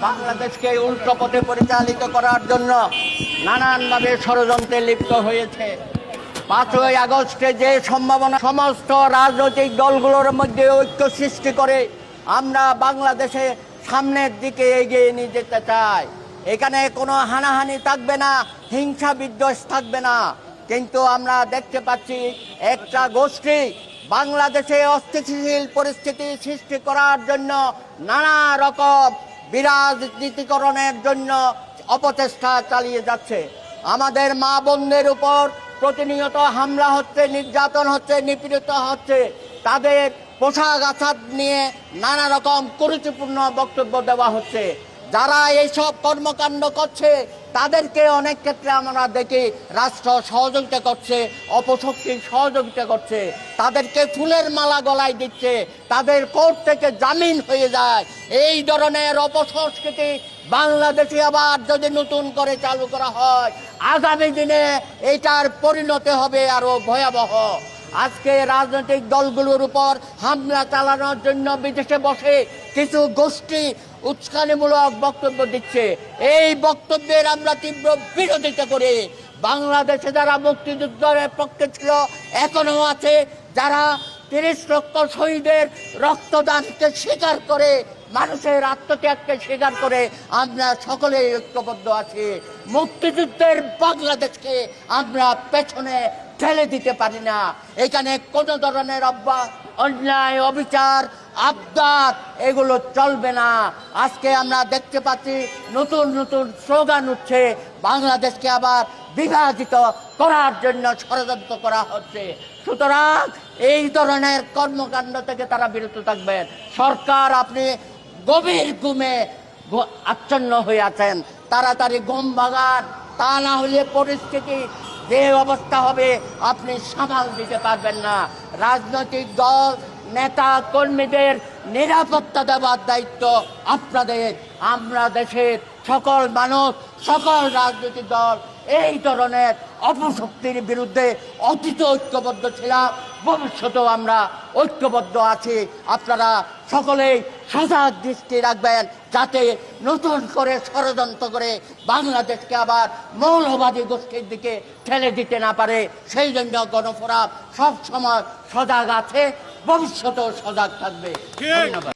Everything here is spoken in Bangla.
বাংলাদেশকে উল্টো পথে পরিচালিত করার জন্য নানানভাবে ষড়যন্ত্রে লিপ্ত হয়েছে। 5ই আগস্টে যে সম্ভাবনা, সমস্ত রাজনৈতিক দলগুলোর মধ্যে ঐক্য সৃষ্টি করে আমরা বাংলাদেশে সামনের দিকে এগিয়ে নিয়ে যেতে চাই। এখানে কোনো হানাহানি থাকবে না, হিংসা বিদ্বেষ থাকবে না। কিন্তু আমরা দেখতে পাচ্ছি একটা গোষ্ঠী বাংলাদেশে অস্থিতিশীল পরিস্থিতি সৃষ্টি করার জন্য নানা রকম বিরাজনীতিকরণের জন্য অপচেষ্টা চালিয়ে যাচ্ছে। আমাদের মা বোনদের উপর প্রতিনিয়ত হামলা হচ্ছে, নির্যাতন হচ্ছে, নিপীড়িত হচ্ছে। তাদের পোশাক আশাক নিয়ে নানা রকম কুরুচিপূর্ণ বক্তব্য দেওয়া হচ্ছে। যারা এইসব কর্মকাণ্ড করছে তাদেরকে অনেক ক্ষেত্রে আমরা দেখি রাষ্ট্র সহযোগিতা করছে, অপশক্তি সহযোগিতা করছে, তাদেরকে ফুলের মালা গলায় দিচ্ছে, তাদের কোর্ট থেকে জামিন হয়ে যায়। এই ধরনের অপসংস্কৃতি বাংলাদেশে আবার যদি নতুন করে চালু করা হয়, আগামী দিনে এটার পরিণতি হবে আরো ভয়াবহ। আজকে রাজনৈতিক দলগুলোর উপর হামলা চালানোর জন্য বিদেশে বসে কিছু গোষ্ঠী উস্কানিমূলক বক্তব্য দিচ্ছে। এই বক্তব্যের আমরা তীব্র বিরোধিতা করি। বাংলাদেশে যারা মুক্তিযুদ্ধের পক্ষে ছিল এখনো আছে, যারা 30 লক্ষ শহীদের রক্তদানকে স্বীকার করে, মানুষের আত্মত্যাগকে স্বীকার করে আমরা সকলেই ঐক্যবদ্ধ আছি। মুক্তিযুদ্ধের বাংলাদেশকে আমরা পেছনে ঠেলে দিতে পারি না। এখানে কোনো ধরনের অন্যায়, অবিচার, আবদার এগুলো চলবে না। আজকে আমরা দেখতে পাচ্ছি নতুন নতুন স্লোগান উঠছে, বাংলাদেশকে আবার বিভাজিত করার জন্য ষড়যন্ত্র করা হচ্ছে। সুতরাং এই ধরনের কর্মকাণ্ড থেকে তারা বিরত থাকবেন। সরকার, আপনি গভীর ঘুমে আচ্ছন্ন হয়ে আছেন, তাড়াতাড়ি ঘুম ভাঙান। তা না হলে পরিস্থিতি যে অবস্থা হবে আপনি সামাল দিতে পারবেন না। রাজনৈতিক দল, নেতা কর্মীদের নিরাপত্তা দেওয়ার দায়িত্ব আপনাদের। আমরা দেশের সকল মানুষ, সকল রাজনৈতিক দল এই ধরনের অপশক্তির বিরুদ্ধে অতীত ঐক্যবদ্ধ ছিলাম, ভবিষ্যতেও আমরা ঐক্যবদ্ধ আছি। আপনারা সকলেই সজাগ দৃষ্টি রাখবেন যাতে নতুন করে ষড়যন্ত্র করে বাংলাদেশকে আবার মৌলবাদী গোষ্ঠীর দিকে ঠেলে দিতে না পারে। সেই জন্য গণফোরাম সব সময় সজাগ আছে, ভবিষ্যতেও সজাগ থাকবে। ধন্যবাদ।